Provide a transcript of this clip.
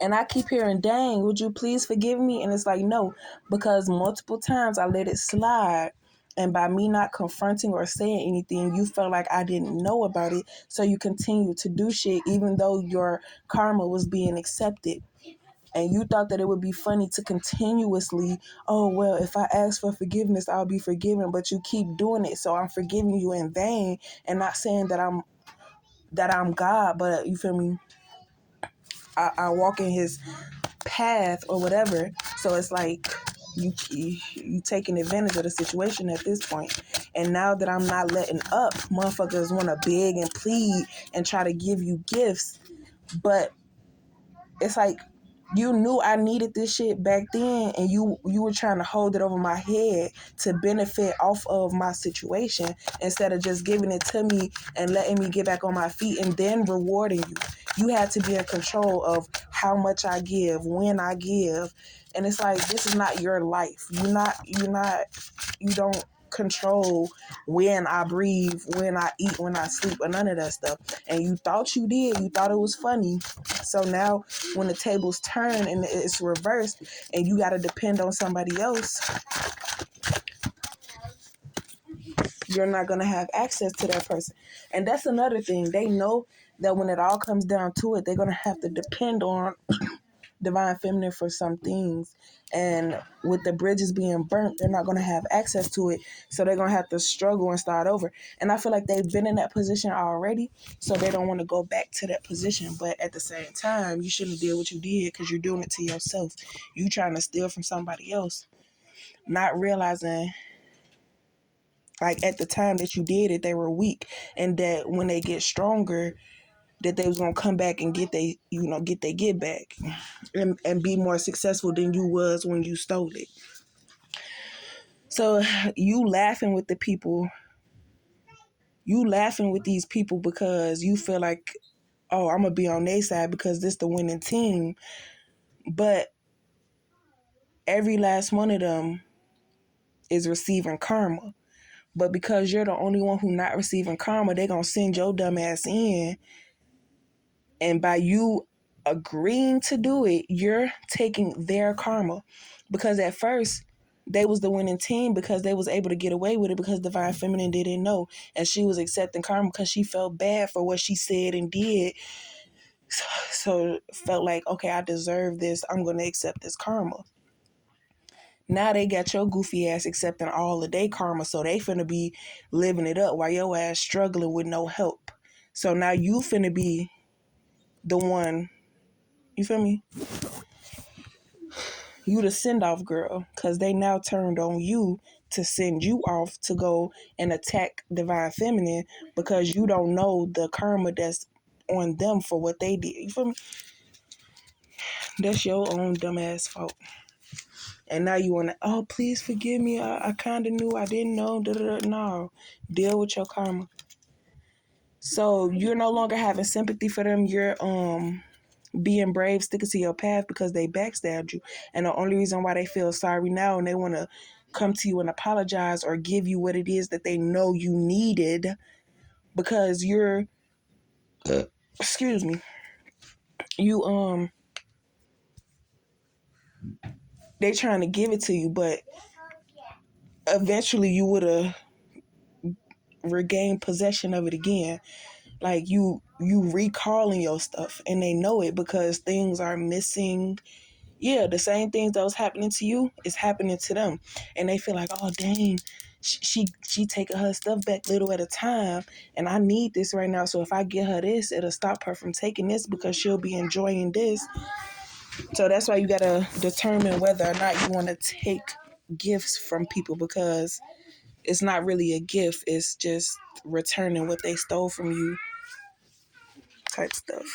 And I keep hearing, dang, would you please forgive me? And it's like, no, because multiple times I let it slide. And by me not confronting or saying anything, you felt like I didn't know about it. So you continue to do shit even though your karma was being accepted. And you thought that it would be funny to continuously, oh, well, if I ask for forgiveness, I'll be forgiven. But you keep doing it. So I'm forgiving you in vain and not saying that I'm God, but you feel me? I walk in his path or whatever. So it's like you taking advantage of the situation at this point. And now that I'm not letting up, motherfuckers want to beg and plead and try to give you gifts. But it's like you knew I needed this shit back then, and you were trying to hold it over my head to benefit off of my situation instead of just giving it to me and letting me get back on my feet and then rewarding you. You had to be in control of how much I give, when I give. And it's like, this is not your life. You don't control when I breathe, when I eat, when I sleep, or none of that stuff. And you thought you did. You thought it was funny. So now when the tables turn and it's reversed and you got to depend on somebody else, you're not going to have access to that person. And that's another thing. They know that when it all comes down to it, they're going to have to depend on divine feminine for some things. And with the bridges being burnt, they're not going to have access to it. So they're going to have to struggle and start over. And I feel like they've been in that position already, so they don't want to go back to that position. But at the same time, you shouldn't have did what you did because you're doing it to yourself. You trying to steal from somebody else, not realizing like at the time that you did it, they were weak, and that when they get stronger, that they was gonna come back and get they get back and be more successful than you was when you stole it. So you laughing with these people because you feel like, oh, I'm gonna be on their side because this the winning team. But every last one of them is receiving karma. But because you're the only one who not receiving karma, they gonna send your dumb ass in. And by you agreeing to do it, you're taking their karma. Because at first, they was the winning team because they was able to get away with it because Divine Feminine didn't know. And she was accepting karma because she felt bad for what she said and did. So felt like, okay, I deserve this. I'm going to accept this karma. Now they got your goofy ass accepting all of their karma. So they finna be living it up while your ass struggling with no help. So now you finna be the one, you feel me? You the send-off girl, because they now turned on you to send you off to go and attack Divine Feminine because you don't know the karma that's on them for what they did. You feel me? That's your own dumbass fault. And now you want to, oh, please forgive me. I kind of knew. I didn't know. No. Deal with your karma. So you're no longer having sympathy for them. You're being brave, sticking to your path because they backstabbed you. And the only reason why they feel sorry now and they want to come to you and apologize or give you what it is that they know you needed because you're, excuse me, you, they trying to give it to you, but eventually you would have regained possession of it again. Like you recalling your stuff and they know it because things are missing. Yeah, the same things that was happening to you is happening to them. And they feel like, oh, dang, she taking her stuff back little at a time. And I need this right now. So if I get her this, it'll stop her from taking this because she'll be enjoying this. So that's why you got to determine whether or not you want to take gifts from people because it's not really a gift. It's just returning what they stole from you type stuff.